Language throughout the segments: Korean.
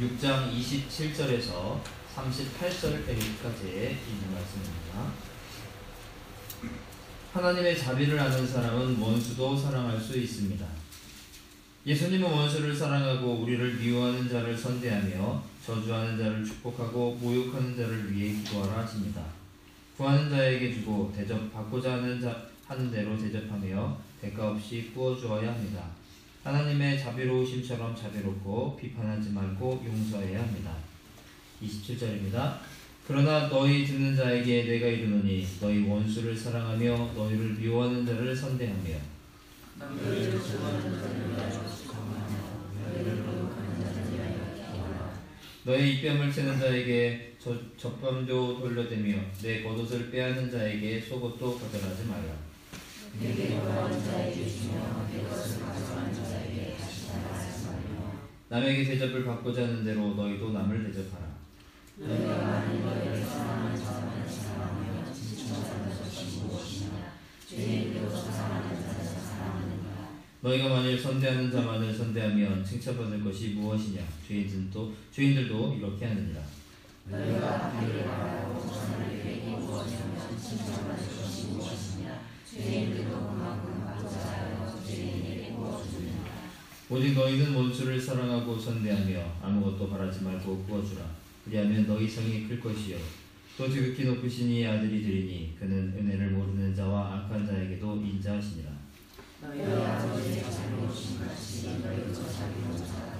6장 27절에서 38절까지의 있는 말씀입니다. 하나님의 자비를 아는 사람은 원수도 사랑할 수 있습니다. 예수님은 원수를 사랑하고 우리를 미워하는 자를 선대하며 저주하는 자를 축복하고 모욕하는 자를 위해 기도하라 하십니다. 구하는 자에게 주고 대접받고자 하는 대로 대접하며 대가 없이 구워주어야 합니다. 하나님의 자비로우심처럼 자비롭고 비판하지 말고 용서해야 합니다. 27절입니다. 그러나 너희 듣는 자에게 내가 이르노니 너희 원수를 사랑하며 너희를 미워하는 자를 선대하며 너희 입뱀을 채는 자에게 젖밤도 돌려대며 내 겉옷을 빼앗는 자에게 속옷도 거절하지 말라. 내게 구하는 자에게 주며 내 것을 가져가는 자에게 다시 달라하지 말며 남에게 대접을 받고자 하는 대로 너희도 남을 대접하라. 너희가 만일 너희를 사랑하는 자만을 사랑하며 진천하는 것이 무엇이냐 죄인도 사랑하는 자를 사랑하는가. 너희가 만일 선대하는 자만을 선대하면 칭찬받을 것이 무엇이냐 죄인들도 이렇게 하느니라. 너희가 하늘을 바라고 하늘을 베고 구하시면 칭찬받을 것이 무엇이냐 죄인들도 그만큼 받고자 하여 죄인에게 구워주느니라. 오직 너희는 원수를 사랑하고 선대하며 아무것도 바라지 말고 구워주라. 그리하면 너희 성이 클 것이요 또 지극히 높으신 이의 아들이 되리니 그는 은혜를 모르는 자와 악한 자에게도 인자하시니라. 너희 아버지의 자비로우신 같이 너희도 자비로운 자라.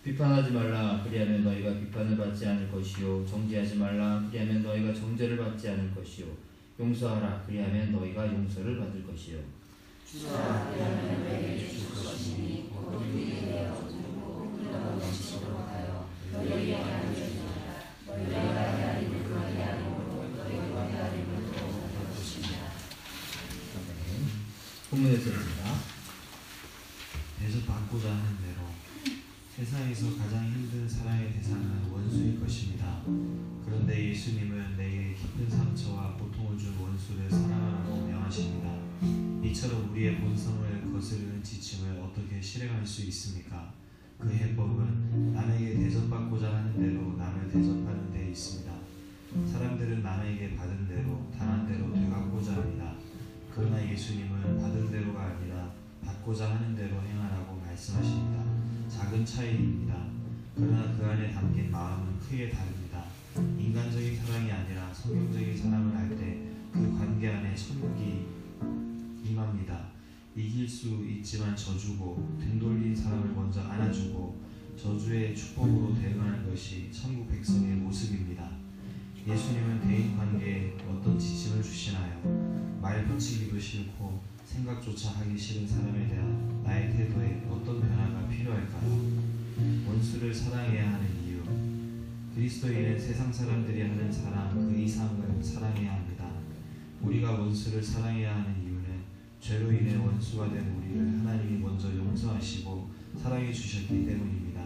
비판하지 말라. 그리하면 너희가 비판을 받지 않을 것이요 정죄하지 말라. 그리하면 너희가 정죄를 받지 않을 것이요 용서하라. 그리하면 너희가 용서를 받을 것이요 주라. 그리하면 너희에게 줄 것이니 곧 우리에게 내어주고 흘러 넘치도록 하여 너희에게 알려주리라. 너희가 헤아림을 그 헤아림으로 너희가 헤아림을 또 받을 것이니라. 본문의 소리입니다. 대접받고자 하는 대로 세상에서 가장 힘든 사랑의 대상은 원수일 것입니다. 그런데 예수님은 내게 깊은 상처와 고통을 준 원수를 사랑하라고 명하십니다. 이처럼 우리의 본성을 거스르는 지침을 어떻게 실행할 수 있습니까? 그 해법은 남에게 대접받고자 하는 대로 남을 대접하는 데 있습니다. 사람들은 남에게 받은 대로 당한 대로 되갚고자 합니다. 그러나 예수님은 받은 대로가 아니라 받고자 하는 대로 행하라고 말씀하십니다. 작은 차이입니다. 그러나 그 안에 담긴 마음은 크게 다릅니다. 인간적인 사랑이 아니라 성경적인 사랑을 할 때 그 관계 안에 천국이 임합니다. 이길 수 있지만 져주고 등 돌린 사람을 먼저 안아주고 저주의 축복으로 대응하는 것이 천국 백성의 모습입니다. 예수님은 대인 관계에 어떤 지침을 주시나요? 말 붙이기도 싫고 생각조차 하기 싫은 사람에 대한 나의 태도에 어떤 변화가 필요할까요? 원수를 사랑해야 하는 이유. 그리스도인은 세상 사람들이 하는 사랑 그 이상을 사랑해야 합니다. 우리가 원수를 사랑해야 하는 이유는 죄로 인해 원수가 된 우리를 하나님이 먼저 용서하시고 사랑해 주셨기 때문입니다.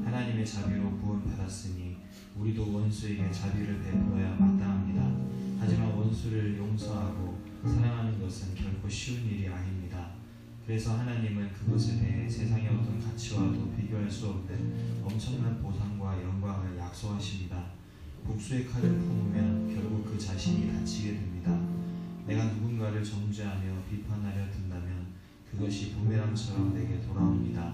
하나님의 자비로 구원받았으니 우리도 원수에게 자비를 베풀어야 마땅합니다. 하지만 원수를 용서하고 사랑하는 것은 결코 쉬운 일이 아닙니다. 그래서 하나님은 그것에 대해 세상의 어떤 가치와도 비교할 수 없는 엄청난 보상과 영광을 약속하십니다. 복수의 칼을 품으면 결국 그 자신이 다치게 됩니다. 내가 누군가를 정죄하며 비판하려 든다면 그것이 부메랑처럼 내게 돌아옵니다.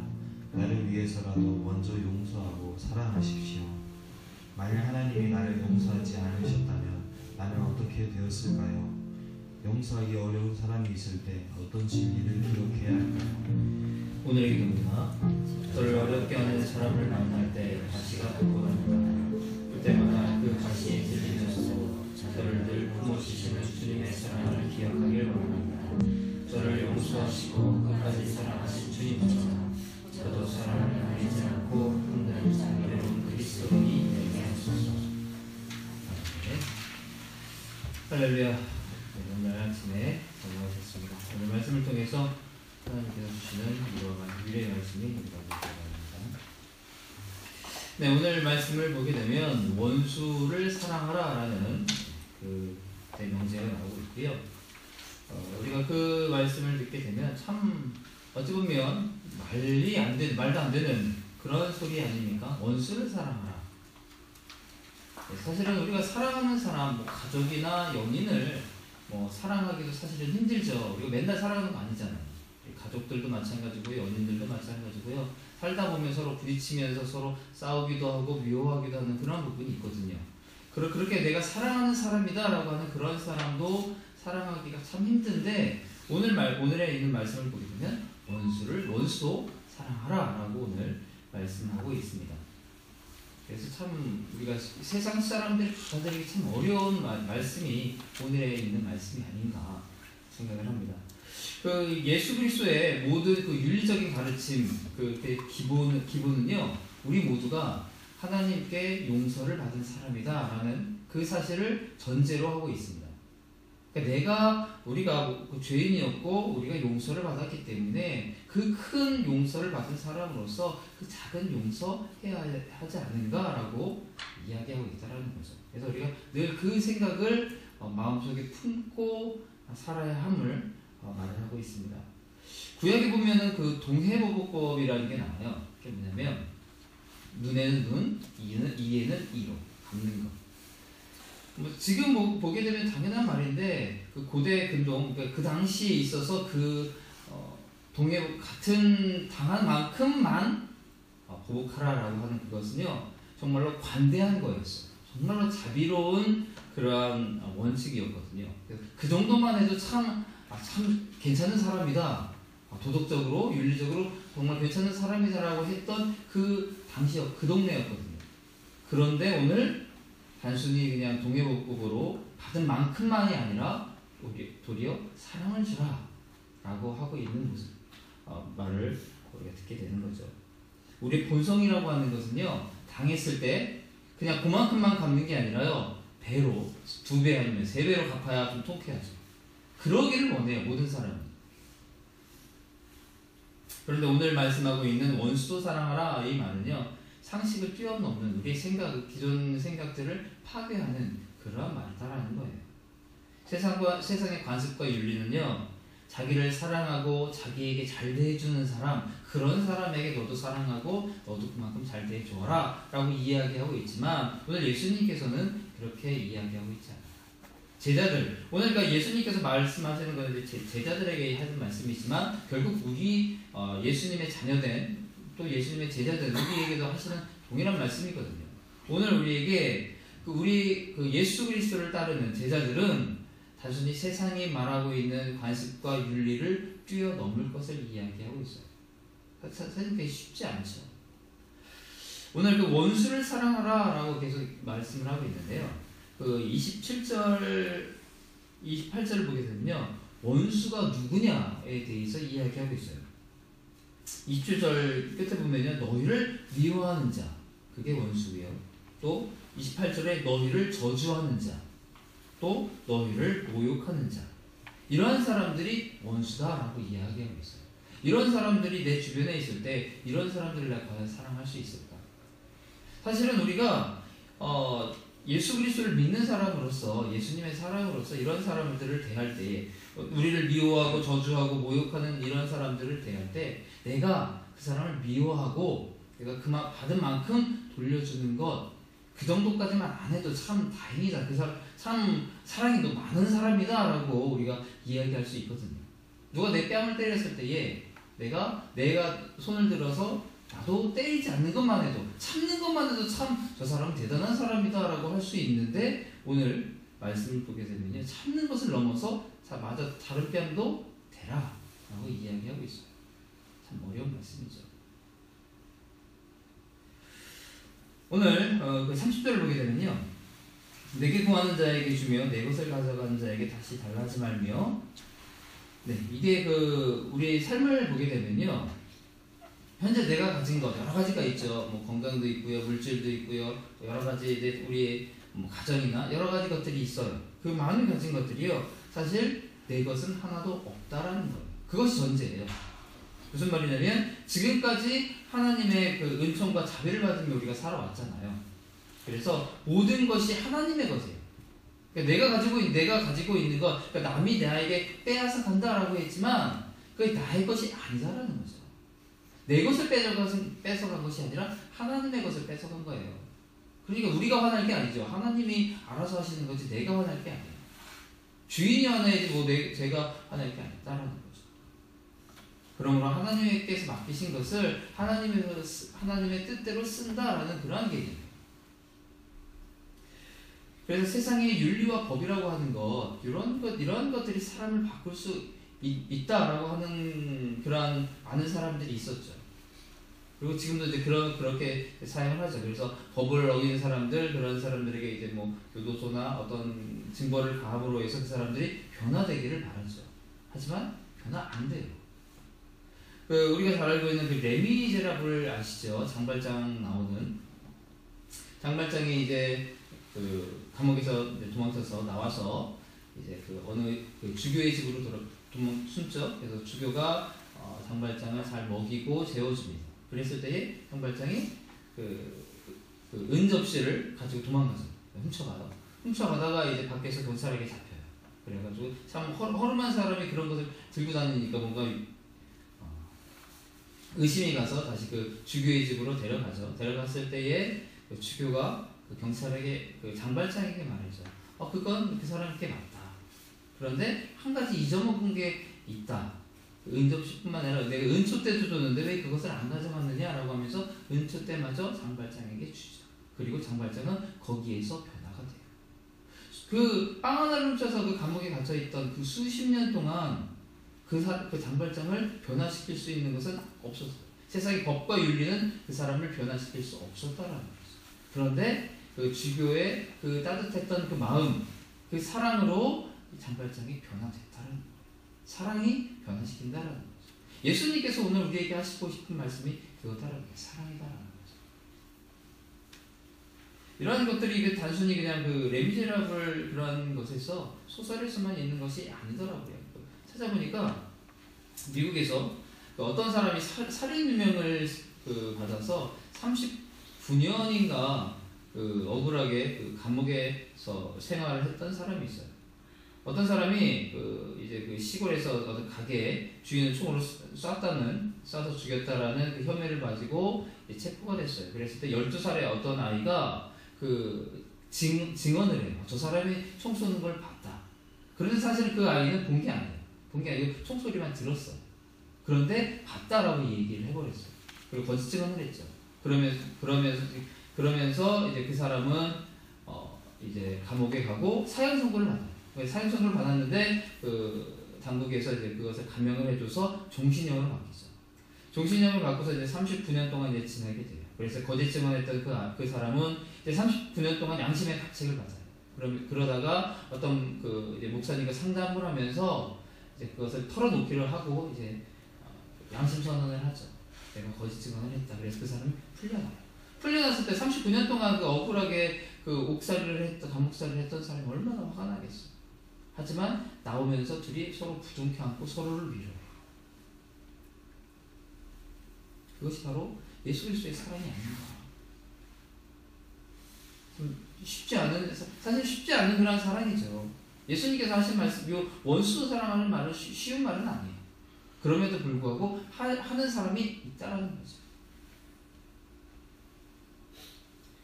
나를 위해서라도 먼저 용서하고 사랑하십시오. 만일 하나님이 나를 용서하지 않으셨다면 나는 어떻게 되었을까요? 용서하기 어려운 사람이 있을 때 어떤 진리를 기록해야 할까요? 오늘의 기도입니다. 저를 어렵게 하는 사람을 만날 때 가시가 돋보랍니다. 그때마다 그 가시에 들리면서도 저를 늘 품어주시는 주님의 사랑을 기억하길 바랍니다. 저를 용서하시고 끝까지 사랑하신 주님처럼 저도 사랑을 가리지 않고 흔드는 자비로운 그리스도인이 되게 하소서. 할렐루야. 오늘 아침에 건강하셨습니다. 오늘 말씀을 통해서 하나님께서 주시는 이와 같은 미래의 말씀이 있다고 생각합니다. 네, 오늘 말씀을 보게 되면 원수를 사랑하라라는 그 대명제가 나오고 있고요. 우리가 그 말씀을 듣게 되면 참 어찌 보면 말도 안 되는 그런 소리 아닙니까? 원수를 사랑하라. 사실은 우리가 사랑하는 사람, 뭐 가족이나 연인을 뭐 사랑하기도 사실은 힘들죠. 우리가 맨날 사랑하는 거 아니잖아요. 가족들도 마찬가지고요, 연인들도 마찬가지고요. 살다 보면 서로 부딪히면서 서로 싸우기도 하고 미워하기도 하는 그런 부분이 있거든요. 그렇게 내가 사랑하는 사람이다라고 하는 그런 사람도 사랑하기가 참 힘든데, 오늘에 있는 말씀을 보게 되면 원수도 사랑하라라고 오늘 말씀하고 있습니다. 그래서 참 우리가 세상 사람들이 받아들이기 참 어려운 말씀이 오늘에 있는 말씀이 아닌가 생각을 합니다. 그 예수 그리스도의 모든 그 윤리적인 가르침, 그 기본은요, 우리 모두가 하나님께 용서를 받은 사람이다라는 그 사실을 전제로 하고 있습니다. 그러니까 우리가 죄인이었고 우리가 용서를 받았기 때문에 그 큰 용서를 받은 사람으로서 그 작은 용서해야 하지 않은가라고 이야기하고 있다는 거죠. 그래서 우리가 늘 그 생각을 마음속에 품고 살아야 함을 말을 하고 있습니다. 구약에 보면은 그 동해보복법이라는 게 나와요. 그게 뭐냐면 눈에는 눈, 이에는 이로 갚는 것. 뭐 지금 보게 되면 당연한 말인데, 그 고대 근동, 그러니까 그 당시에 있어서 동해 같은 당한 만큼만 보복하라라고 하는 그것은요, 정말로 관대한 거였어요. 정말로 자비로운 그러한 원칙이었거든요. 그 정도만 해도 참 괜찮은 사람이다, 도덕적으로 윤리적으로 정말 괜찮은 사람이다라고 했던 그 당시였, 그 동네였거든요. 그런데 오늘 단순히 그냥 동해복법으로 받은 만큼만이 아니라 도리어 사랑을 주라 라고 하고 있는 모습, 말을 우리가 듣게 되는 거죠. 우리 본성이라고 하는 것은요, 당했을 때 그냥 그만큼만 갚는 게 아니라요, 배로, 2배 아니면 3배로 갚아야 좀 통쾌하죠. 그러기를 원해요, 모든 사람은. 그런데 오늘 말씀하고 있는 원수도 사랑하라, 이 말은요, 상식을 뛰어넘는 우리의 기존 생각들을 파괴하는 그러한 말이다라는 거예요. 세상의 관습과 윤리는요, 자기를 사랑하고 자기에게 잘 대해주는 사람, 그런 사람에게 너도 사랑하고 너도 그만큼 잘 대해줘라 라고 이야기하고 있지만, 오늘 예수님께서는 그렇게 이야기하고 있지 않아요. 제자들, 오늘 그러니까 예수님께서 말씀하시는 것은 제자들에게 하는 말씀이지만, 결국 우리 예수님의 자녀된 또 예수님의 제자들, 우리에게도 하시는 동일한 말씀이거든요. 오늘 우리에게 우리 예수 그리스도를 따르는 제자들은 단순히 세상이 말하고 있는 관습과 윤리를 뛰어넘을 것을 이야기하고 있어요. 사실 그게 쉽지 않죠. 오늘 그 원수를 사랑하라 라고 계속 말씀을 하고 있는데요, 그 27절 28절을 보게 되면요, 원수가 누구냐에 대해서 이야기하고 있어요. 27절 끝에 보면요, 너희를 미워하는 자, 그게 원수고요. 또 28절에 너희를 저주하는 자, 또 너희를 모욕하는 자, 이러한 사람들이 원수다라고 이야기하고 있어요. 이런 사람들이 내 주변에 있을 때 이런 사람들을 내가 과연 사랑할 수 있을까? 사실은 우리가 예수 그리스도를 믿는 사람으로서, 예수님의 사랑으로서 이런 사람들을 대할 때, 우리를 미워하고 저주하고 모욕하는 이런 사람들을 대할 때 내가 그 사람을 미워하고 내가 그만 받은 만큼 돌려주는 것, 그 정도까지만 안 해도 참 다행이다, 그 사람 참 사랑이 너무 많은 사람이다 라고 우리가 이야기할 수 있거든요. 누가 내 뺨을 때렸을 때에 내가 손을 들어서 나도 때리지 않는 것만 해도, 참는 것만 해도 참 저 사람은 대단한 사람이다 라고 할 수 있는데, 오늘 말씀을 보게 되면요, 참는 것을 넘어서 맞아 다른 뺨도 대라 라고 이야기하고 있어요. 참 어려운 말씀이죠. 오늘 그 30절을 보게 되면요, 내게 구하는 자에게 주며 내 것을 가져가는 자에게 다시 달라지 말며, 네, 이게 우리 삶을 보게 되면요, 현재 내가 가진 것 여러 가지가 있죠. 뭐 건강도 있고요, 물질도 있고요, 여러 가지 우리의 가정이나 여러 가지 것들이 있어요. 그 많은 가진 것들이요, 사실 내 것은 하나도 없다라는 거예요. 그것이 전제예요. 무슨 말이냐면, 지금까지 하나님의 그 은총과 자비를 받으며 우리가 살아왔잖아요. 그래서 모든 것이 하나님의 것이에요. 그러니까 내가 가지고 있는 것, 그러니까 남이 나에게 빼앗아 간다라고 했지만 그게 나의 것이 아니다라는 거죠. 내 것을 뺏어간 것이 아니라 하나님의 것을 뺏어간 거예요. 그러니까 우리가 화날 게 아니죠. 하나님이 알아서 하시는 거지 내가 화날 게 아니에요. 주인이 화내야지 제가 화낼 게 아니다라는 거죠. 그러므로 하나님께서 맡기신 것을 하나님의 뜻대로 쓴다라는 그러한 개념이에요. 그래서 세상의 윤리와 법이라고 하는 것, 이런 것들이 사람을 바꿀 수 있다라고 하는 그러한 많은 사람들이 있었죠. 그리고 지금도 이제 그렇게 사용을 하죠. 그래서 법을 어기는 사람들, 그런 사람들에게 이제 뭐 교도소나 어떤 징벌을 가함으로 해서 그 사람들이 변화되기를 바라죠. 하지만 변화 안 돼요. 우리가 잘 알고 있는 그 레미제라블을 아시죠? 장발장 나오는 장발장이 이제 그 감옥에서 이제 도망쳐서 나와서 이제 그 어느 그 주교의 집으로 숨죠. 그래서 주교가 장발장을 잘 먹이고 재워줍니다. 그랬을 때에 장발장이 그 은접시를 가지고 도망가죠. 훔쳐가다가 이제 밖에서 경찰에게 잡혀요. 그래가지고 참 허름한 사람이 그런 것을 들고 다니니까 뭔가 의심이 가서 다시 그 주교의 집으로 데려가죠. 데려갔을 때에 그 주교가 그 경찰에게 그 장발장에게 말이죠. 그건 그 사람께 맞다. 그런데 한 가지 잊어먹은 게 있다. 은접시뿐만 아니라 내가 은초 때도 줬는데 왜 그것을 안 가져갔느냐라고 하면서 은초 때마저 장발장에게 주죠. 그리고 장발장은 거기에서 변화가 돼요. 그 빵 하나를 훔쳐서 그 감옥에 갇혀있던 그 수십 년 동안 그 장발장을 변화시킬 수 있는 것은 없었어요. 세상의 법과 윤리는 그 사람을 변화시킬 수 없었다라는 거죠. 그런데 그 주교의 그 따뜻했던 그 마음, 그 사랑으로 장발장이 변화됐다는 거예요. 사랑이 변화시킨다라는 거죠. 예수님께서 오늘 우리에게 하시고 싶은 말씀이 그거다라는 거예요. 사랑이다라는 거죠. 이런 것들이 단순히 그냥 그 레미제라블 그런 것에서 소설에서만 있는 것이 아니더라고요. 찾아보니까 미국에서 어떤 사람이 살인 누명을 받아서 39년인가 억울하게 감옥에서 생활을 했던 사람이 있어요. 어떤 사람이 이제 그 시골에서 어떤 가게에 주인을 총으로 쏴서 죽였다라는 그 혐의를 가지고 체포가 됐어요. 그랬을 때 12살의 어떤 아이가 증언을 해요. 저 사람이 총 쏘는 걸 봤다. 그런데 사실 그 아이는 본 게 아니에요. 본 게 아니고 총소리만 들었어요. 그런데 봤다라고 얘기를 해버렸어요. 그리고 거짓 증언을 했죠. 그러면서 이제 그 사람은 이제 감옥에 가고 사형 선고를 받아요. 사형 선고를 받았는데 그 당국에서 이제 그것을 감형을 해줘서 종신형으로 바뀌죠. 종신형을 받고서 이제 39년 동안 이제 지내게 돼요. 그래서 거짓 증언했던 그 사람은 이제 39년 동안 양심의 가책을 받아요. 그러다가 어떤 이제 목사님과 상담을 하면서 이제 그것을 털어놓기를 하고 이제 양심 선언을 하죠. 내가 거짓 증언을 했다. 그래서 그 사람이 풀려나요. 풀려났을 때 39년 동안 그 억울하게 감옥살이를 했던 사람이 얼마나 화가 나겠어. 하지만 나오면서 둘이 서로 부둥켜 안고 서로를 위로해요. 그것이 바로 예수 그리스도의 사랑이 아닌가. 사실 쉽지 않은 그런 사랑이죠. 예수님께서 하신 말씀, 요 원수 사랑하는 말은 쉬운 말은 아니에요. 그럼에도 불구하고 하는 사람이 있다라는 거죠.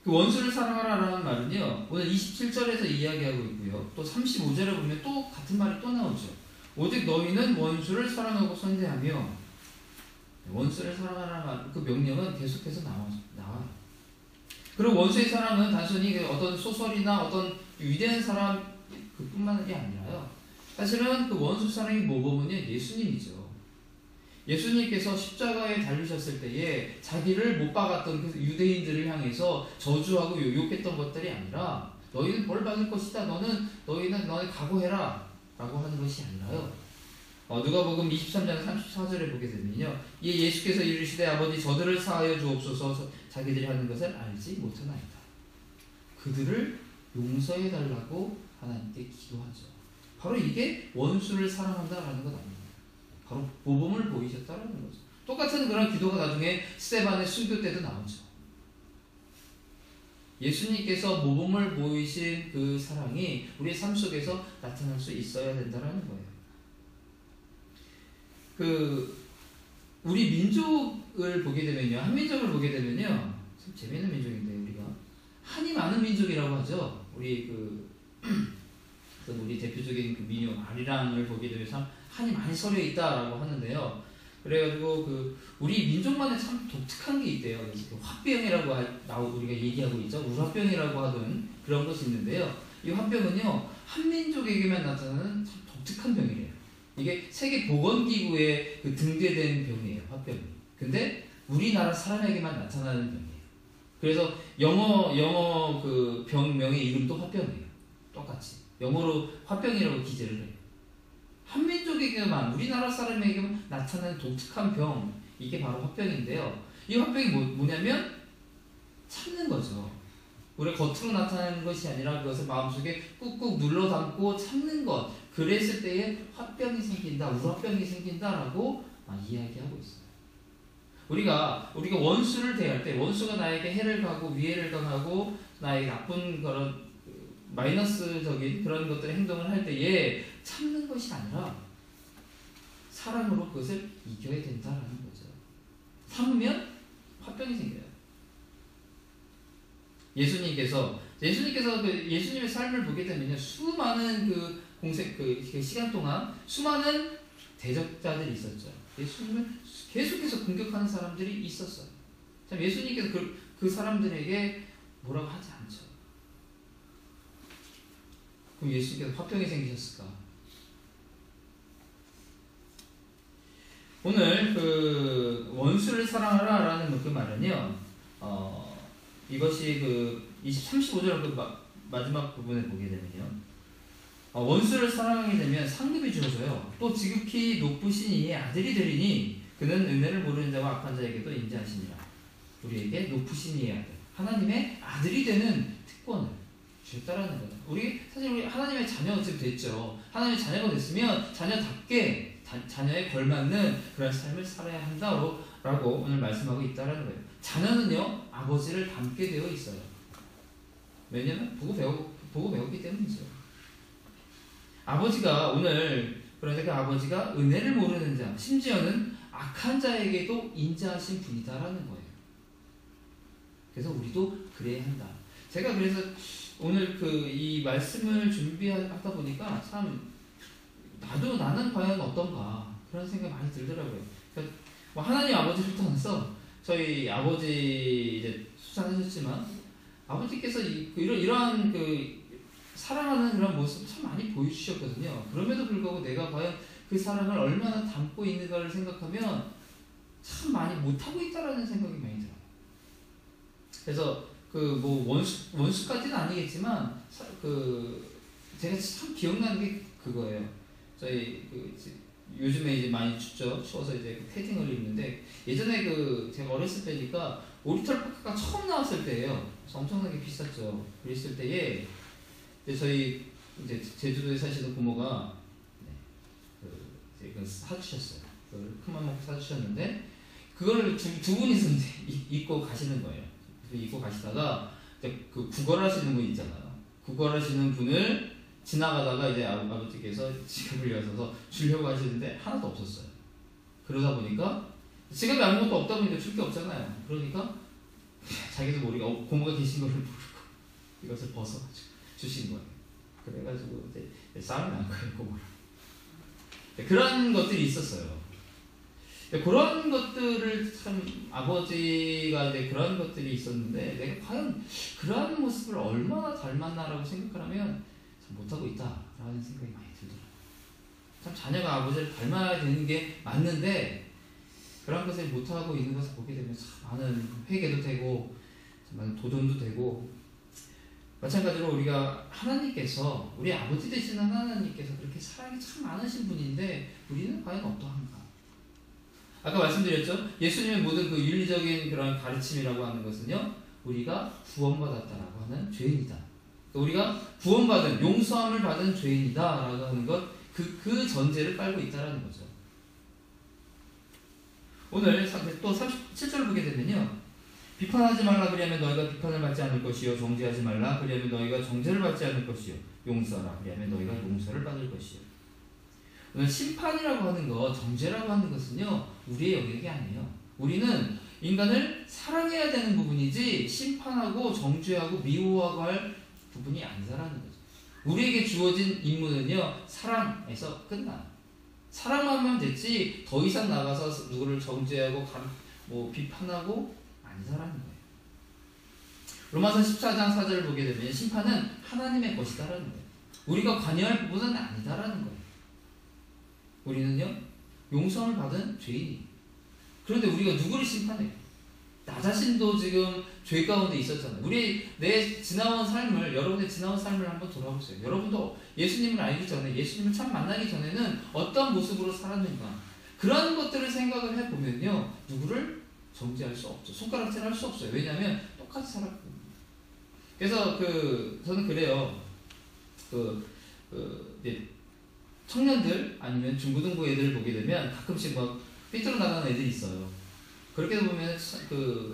그 원수를 사랑하라는 말은요, 오늘 27절에서 이야기하고 있고요. 또 35절에 보면 또 같은 말이 또 나오죠. 오직 너희는 원수를 사랑하고 선대하며, 원수를 사랑하라는 그 명령은 계속해서 나와요. 그리고 원수의 사랑은 단순히 어떤 소설이나 어떤 위대한 사람 그뿐만이 아니라요. 사실은 그 원수 사랑의 모범은요, 예수님이죠. 예수님께서 십자가에 달리셨을 때에 자기를 못 박았던 그 유대인들을 향해서 저주하고 욕했던 것들이 아니라 너희는 벌 받을 것이다. 너희는 각오해라. 라고 하는 것이 아니라요. 누가복음 23장 34절에 보게 되면요. 예수께서 이르시되 아버지 저들을 사하여 주옵소서 자기들이 하는 것을 알지 못하나이다. 그들을 용서해 달라고 하나님께 기도하죠. 바로 이게 원수를 사랑한다라는 것 아닙니다. 바로 모범을 보이셨다라는 거죠. 똑같은 그런 기도가 나중에 스데반의 순교 때도 나오죠. 예수님께서 모범을 보이신 그 사랑이 우리의 삶 속에서 나타날 수 있어야 된다라는 거예요. 우리 민족을 보게 되면요, 한민족을 보게 되면요, 참 재미있는 민족인데 우리가 한이 많은 민족이라고 하죠. 우리 우리 대표적인 그 민요 아리랑을 보게 되면 참 한이 많이 서려 있다라고 하는데요. 그래가지고 우리 민족만의 참 독특한 게 있대요. 그래서 화병이라고 우리가 얘기하고 있죠. 우라병이라고 하던 그런 것이 있는데요. 이 화병은요, 한 민족에게만 나타나는 참 독특한 병이래요. 이게 세계보건기구에 등재된 병이에요, 화병이. 근데 우리나라 사람에게만 나타나는 병이에요. 그래서 영어 그 병명의 이름도 화병이에요. 똑같이 영어로 화병이라고 기재를 해요. 한민족에게만, 우리나라 사람에게만 나타나는 독특한 병, 이게 바로 화병인데요. 이 화병이 뭐냐면 참는 거죠. 우리가 겉으로 나타나는 것이 아니라 그것을 마음속에 꾹꾹 눌러 담고 참는 것, 그랬을 때에 화병이 생긴다, 우라병이 생긴다라고 이야기하고 있어요. 우리가 원수를 대할 때, 원수가 나에게 해를 가고 위해를 당하고 나에게 나쁜 그런 마이너스적인 그런 것들의 행동을 할 때에 참는 것이 아니라 사랑으로 그것을 이겨야 된다라는 거죠. 참으면 화병이 생겨요. 예수님께서 예수님의 삶을 보게 되면요, 수많은 그 시간 동안 수많은 대적자들이 있었죠. 예수님을 계속해서 공격하는 사람들이 있었어요. 참 예수님께서 그 사람들에게 뭐라고 하지 않죠. 그럼 예수님께서 화병이 생기셨을까? 오늘 원수를 사랑하라라는 그 말은요, 이것이 35절 마지막 부분에 보게 되면요, 원수를 사랑하게 되면 상급이 주어져요. 또 지극히 높으신 이의 아들이 되리니 그는 은혜를 모르는 자와 악한 자에게도 인자하시니라. 우리에게 높으신 이의 아들, 하나님의 아들이 되는 특권을 주셨다라는 거예요. 우리 하나님의 자녀가 지금 됐죠. 하나님의 자녀가 됐으면 자녀답게 자녀에 걸맞는 그런 삶을 살아야 한다라고 오늘 말씀하고 있다라는 거예요. 자녀는요, 아버지를 닮게 되어 있어요. 왜냐면 보고 배우기 때문이죠. 아버지가 그런데 그 아버지가 은혜를 모르는 자, 심지어는 악한 자에게도 인자하신 분이다라는 거예요. 그래서 우리도 그래야 한다. 제가 그래서 오늘 이 말씀을 준비하다 보니까 참 나는 과연 어떤가 그런 생각이 많이 들더라고요. 그러니까 하나님 아버지를 통해서 저희 아버지 이제 수산하셨지만 아버지께서 이러한 사랑하는 그런 모습 참 많이 보여주셨거든요. 그럼에도 불구하고 내가 과연 그 사랑을 얼마나 담고 있는가를 생각하면 참 많이 못하고 있다라는 생각이 많이 들어요. 그래서 원수까지는 아니겠지만 제가 참 기억나는 게 그거예요. 저희 요즘에 이제 많이 춥죠. 추워서 이제 패딩을 입는데 예전에 제가 어렸을 때니까 오리털 파카가 처음 나왔을 때예요. 그래서 엄청나게 비쌌죠. 그랬을 때에 저희 이제 제주도에 사시는 고모가 그걸 사주셨어요. 그걸 큰맘 먹고 사주셨는데 그걸 두 분이서 이제 입고 가시는 거예요. 입고 가시다가 이제 구걸하시는 분 있잖아요. 구걸하시는 분을 지나가다가 이제 아버지께서 지갑을 열어서 주려고 하시는데 하나도 없었어요. 그러다 보니까 지갑에 아무것도 없다 보니까 줄 게 없잖아요. 그러니까 자기도 모르게 고모가 계신 걸 모르고 이것을 벗어가지고 주신 거예요. 그래가지고 이제 싸움이 난 거예요, 고모랑. 그런 것들이 있었어요. 그런 것들을 참 아버지가 이제 그런 것들이 있었는데 내가 과연 그러한 모습을 얼마나 닮았나라고 생각을 하면 참 못하고 있다라는 생각이 많이 들더라고요. 참 자녀가 아버지를 닮아야 되는 게 맞는데 그런 것을 못하고 있는 것을 보게 되면 참 많은 회개도 되고 많은 도전도 되고 마찬가지로 우리가 하나님께서 우리 아버지 되시는 하나님께서 그렇게 사랑이 참 많으신 분인데 우리는 과연 어떠한가? 아까 말씀드렸죠? 예수님의 모든 윤리적인 그런 가르침이라고 하는 것은요, 우리가 구원받았다라고 하는 죄인이다. 우리가 구원받은, 용서함을 받은 죄인이다라고 하는 것, 그 전제를 깔고 있다라는 거죠. 오늘 또 37절을 보게 되면요, 비판하지 말라 그리하면 너희가 비판을 받지 않을 것이요, 정죄하지 말라 그리하면 너희가 정죄를 받지 않을 것이요, 용서하라 그리하면 너희가 용서를 받을 것이요. 오늘 심판이라고 하는 것, 정죄라고 하는 것은요, 우리의 영역이 아니에요. 우리는 인간을 사랑해야 되는 부분이지 심판하고 정죄하고 미워하고 할 부분이 아니다라는 거죠. 우리에게 주어진 임무는요, 사랑에서 끝나. 사랑하면 됐지 더 이상 나가서 누구를 정죄하고 비판하고 아니다라는 거예요. 로마서 14장 4절을 보게 되면 심판은 하나님의 것이다라는 거예요. 우리가 관여할 부분은 아니다라는 거예요. 우리는요, 용서를 받은 죄인이. 그런데 우리가 누구를 심판해요? 나 자신도 지금 죄 가운데 있었잖아요. 내 지나온 삶을, 여러분의 지나온 삶을 한번 돌아보세요. 여러분도 예수님을 알기 전에, 예수님을 처음 만나기 전에는 어떤 모습으로 살았는가. 그런 것들을 생각을 해보면요, 누구를 정죄할 수 없죠. 손가락질 할 수 없어요. 왜냐하면 똑같이 살았거든요. 그래서 저는 그래요. 이제 청년들 아니면 중고등부 애들을 보게 되면 가끔씩 막 삐뚤어 나가는 애들이 있어요. 그렇게 보면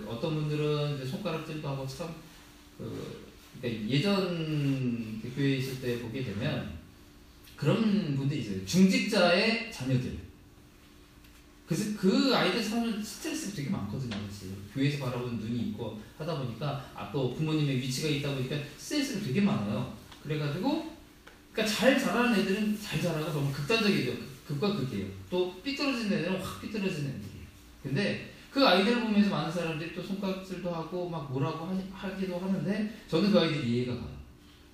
어떤 분들은 이제 손가락질도 하고 참 그러니까 예전 교회에 있을 때 보게 되면 그런 분들이 있어요. 중직자의 자녀들. 그래서 그 아이들 사는 스트레스가 되게 많거든요. 사실. 교회에서 바라보는 눈이 있고 하다 보니까 또 부모님의 위치가 있다 보니까 스트레스가 되게 많아요. 그래가지고 그러니까 잘 자라는 애들은 잘 자라고 너무 극단적이죠. 극과 극이에요. 또 삐뚤어진 애들은 확 삐뚤어지는 애들이에요. 근데 그 아이들을 보면서 많은 사람들이 또 손가락질도 하고 막 뭐라고 하기도 하는데 저는 그 아이들이 이해가 가요.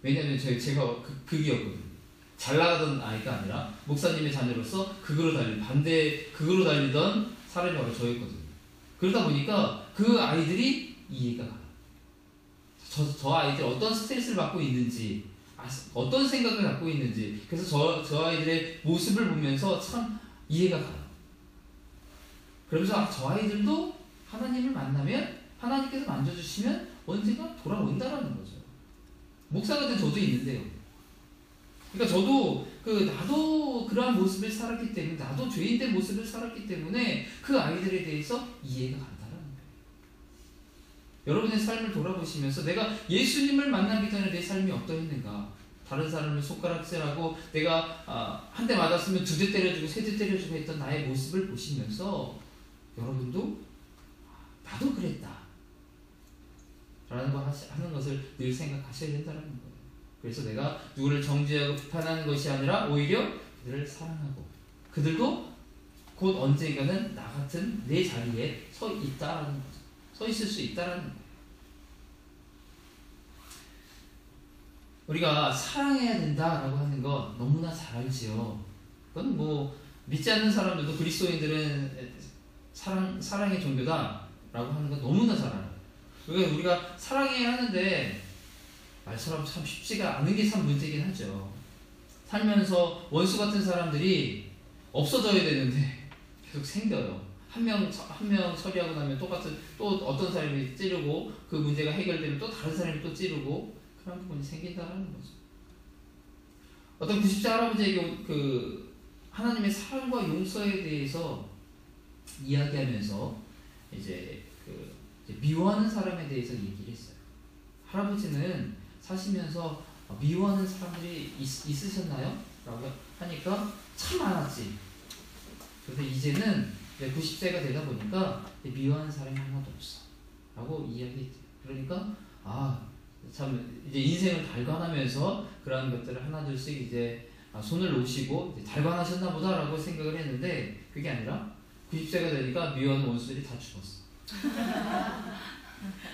왜냐면 제가 극이었거든요. 잘 나가던 아이가 아니라 목사님의 자녀로서 극으로 달리던 사람이 바로 저였거든요. 그러다 보니까 그 아이들이 이해가 가요. 저 아이들이 어떤 스트레스를 받고 있는지, 어떤 생각을 갖고 있는지, 그래서 저 아이들의 모습을 보면서 참 이해가 가요. 그러면서 저 아이들도 하나님을 만나면 하나님께서 만져주시면 언젠가 돌아온다라는 거죠. 목사가 된 저도 있는데요. 그러니까 저도 나도 그러한 모습을 살았기 때문에, 나도 죄인된 모습을 살았기 때문에 그 아이들에 대해서 이해가 간다는 거예요. 여러분의 삶을 돌아보시면서 내가 예수님을 만나기 전에 내 삶이 어떠했는가, 다른 사람을 손가락질하고 내가 한 대 맞았으면 2대 때려주고 3대 때려주고 했던 나의 모습을 보시면서 여러분도 나도 그랬다 라는 거 하는 것을 늘 생각하셔야 된다는 거예요. 그래서 내가 누구를 정죄하고 비판하는 것이 아니라 오히려 그들을 사랑하고 그들도 곧 언젠가는 나 같은 내 자리에 서 있다라는 거죠. 서 있을 수 있다라는 거예요. 우리가 사랑해야 된다라고 하는 거 너무나 잘 알지요. 그건 뭐 믿지 않는 사람들도 그리스도인들은 사랑의 종교다라고 하는 거 너무나 잘 알아요. 그러니까 우리가 사랑해야 하는데 말처럼 참 쉽지가 않은 게 참 문제긴 하죠. 살면서 원수 같은 사람들이 없어져야 되는데 계속 생겨요. 한 명 처리하고 나면 또 어떤 사람이 찌르고 그 문제가 해결되면 또 다른 사람이 또 찌르고 그런 부분이 생긴다는 거죠. 어떤 90세 할아버지에게 하나님의 사랑과 용서에 대해서 이야기하면서 이제 미워하는 사람에 대해서 얘기를 했어요. 할아버지는 사시면서 미워하는 사람들이 있으셨나요? 라고 하니까 참 많았지. 그런데 이제는 90세가 되다 보니까 미워하는 사람이 하나도 없어 라고 이야기했죠. 그러니까 참 이제 인생을 달관하면서 그러한 것들을 하나둘씩 이제 손을 놓으시고 이제 달관하셨나 보다라고 생각을 했는데 그게 아니라 90세가 되니까 미워하는 원수들이 다 죽었어.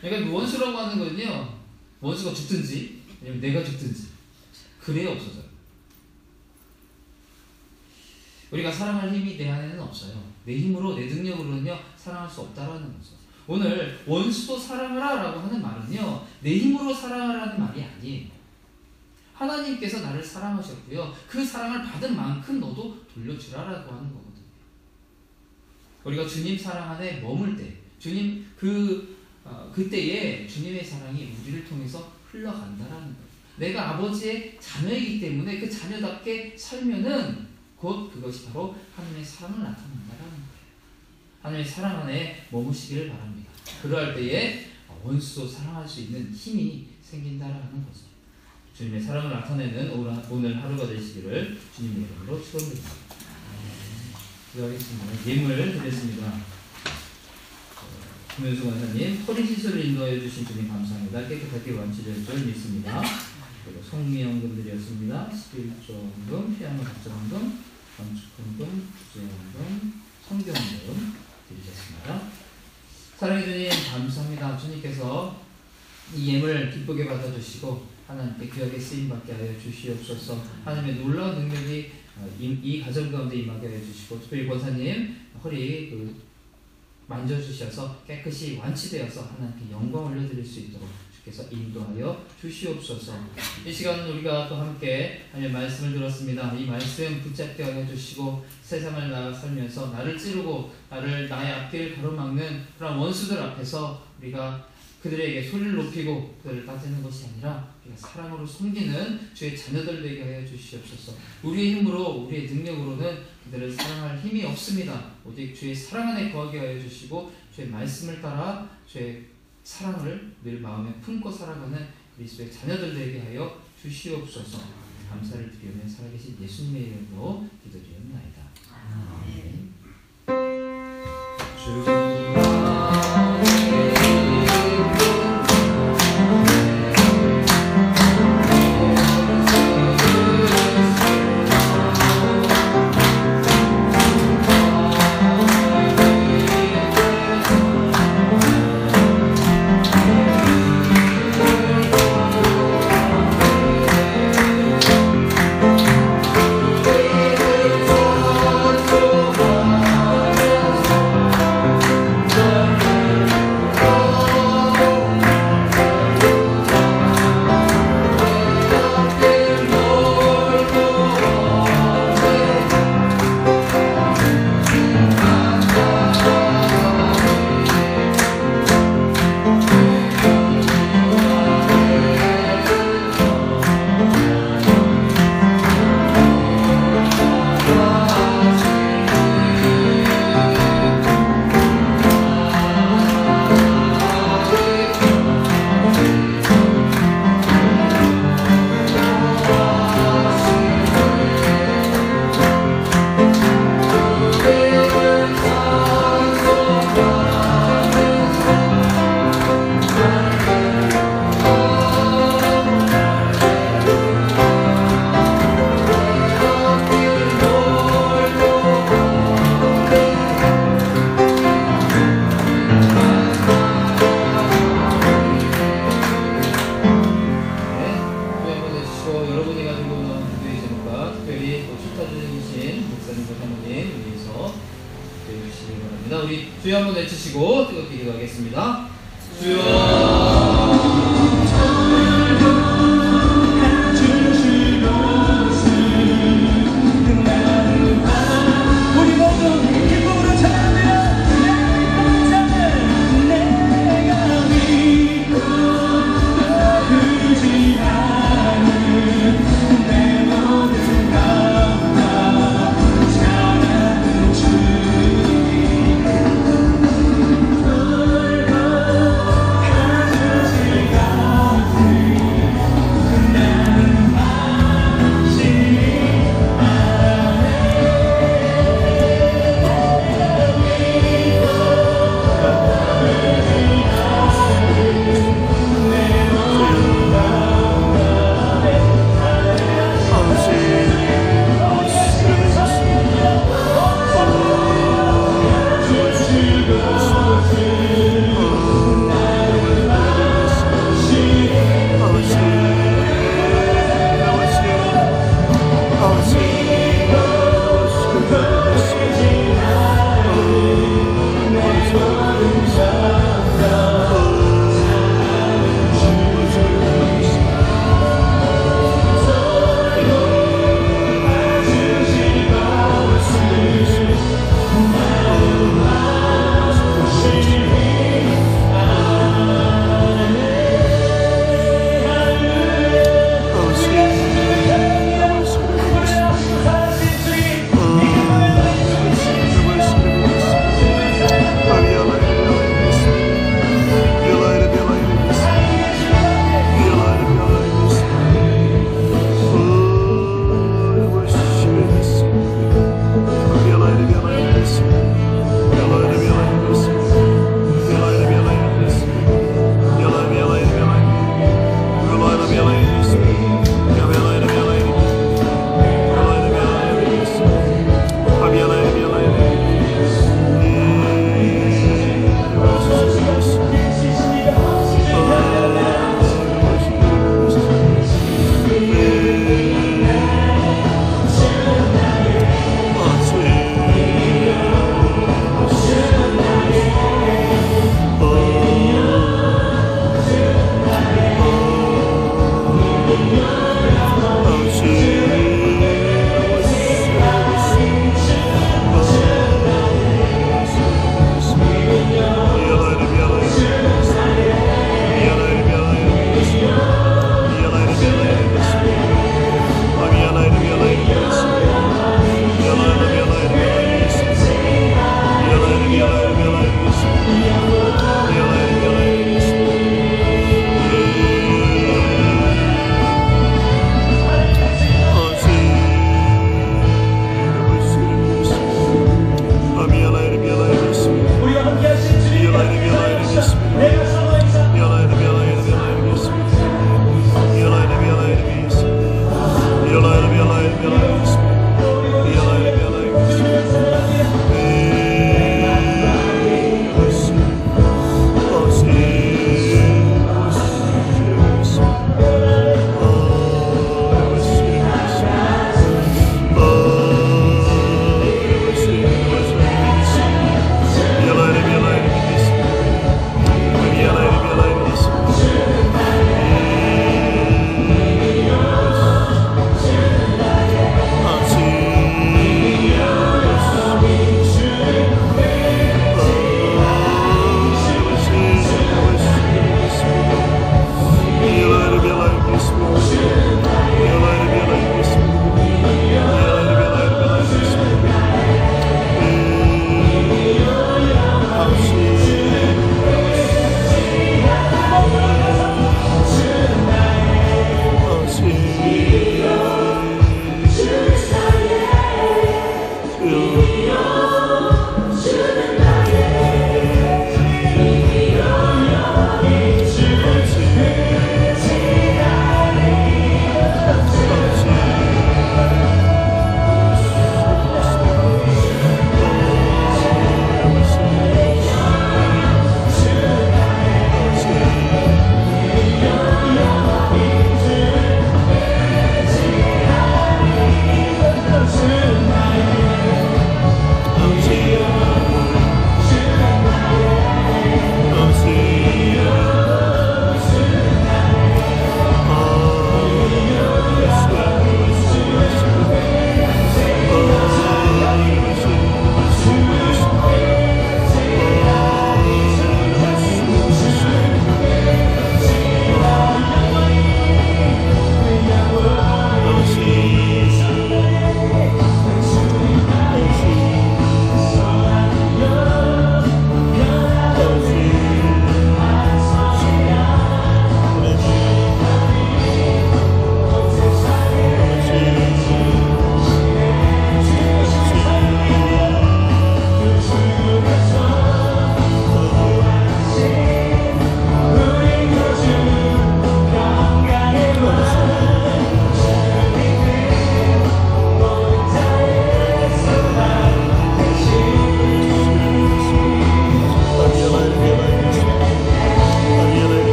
그러니까 원수라고 하는 거는요, 원수가 죽든지 아니면 내가 죽든지 그래야 없어져요. 우리가 사랑할 힘이 내 안에는 없어요. 내 힘으로, 내 능력으로는요 사랑할 수 없다라는 거죠. 오늘 원수도 사랑하라 라고 하는 말은요 내 힘으로 사랑하라는 말이 아니에요. 하나님께서 나를 사랑하셨고요, 그 사랑을 받은 만큼 너도 돌려주라라고 하는 거거든요. 우리가 주님 사랑 안에 머물 때, 주님 그때에 주님의 사랑이 우리를 통해서 흘러간다라는 거예요. 내가 아버지의 자녀이기 때문에 그 자녀답게 살면은 곧 그것이 바로 하나님의 사랑을 나타낸다라는 거예요. 하나님의 사랑 안에 머무시기를 바랍니다. 그러할 때에 원수도 사랑할 수 있는 힘이 생긴다라는 거죠. 주님의 사랑을 나타내는 오늘 하루가 되시기를 주님의 이름으로 축원드립니다. 기도하겠습니다. 예물 드렸습니다. 김현수 권사님, 허리 시술을 인도하여 주신 주님 감사합니다. 깨끗하게 완치될 줄 믿습니다. 그리고 성미연금 드렸습니다. 11조 헌금, 피아노 작전 헌금, 건축 헌금, 부재 헌금, 성경 헌금 드리셨습니다. 사랑해 주님 감사합니다. 주님께서 이 예물 기쁘게 받아주시고 하나님께 귀하게 쓰임받게 하여 주시옵소서. 하나님의 놀라운 능력이 이 가정 가운데 임하게 하여 주시고, 특별히 권사님 허리 만져주셔서 깨끗이 완치되어서 하나님께 영광 올려드릴 수 있도록 주께서 인도하여 주시옵소서. 이 시간 우리가 또 함께 하나님의 말씀을 들었습니다. 이 말씀 붙잡게 하여 주시고, 세상을 나가 살면서 나를 찌르고 나의 앞길을 가로막는 그런 원수들 앞에서 우리가 그들에게 소리를 높이고 그들을 따지는 것이 아니라 우리가 사랑으로 섬기는 주의 자녀들 되게 하여 주시옵소서. 우리의 힘으로, 우리의 능력으로는 그들을 사랑할 힘이 없습니다. 오직 주의 사랑 안에 거하게 하여 주시고, 주의 말씀을 따라 주의 사랑을 늘 마음에 품고 살아가는 그리스도의 자녀들 되게 하여 주시옵소서. 감사를 드리며 살아계신 예수님의 이름으로 기도드리옵나이다. 아멘. 주여 한번 외치시고 뜨겁게 기도하겠습니다. 주여.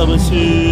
아버지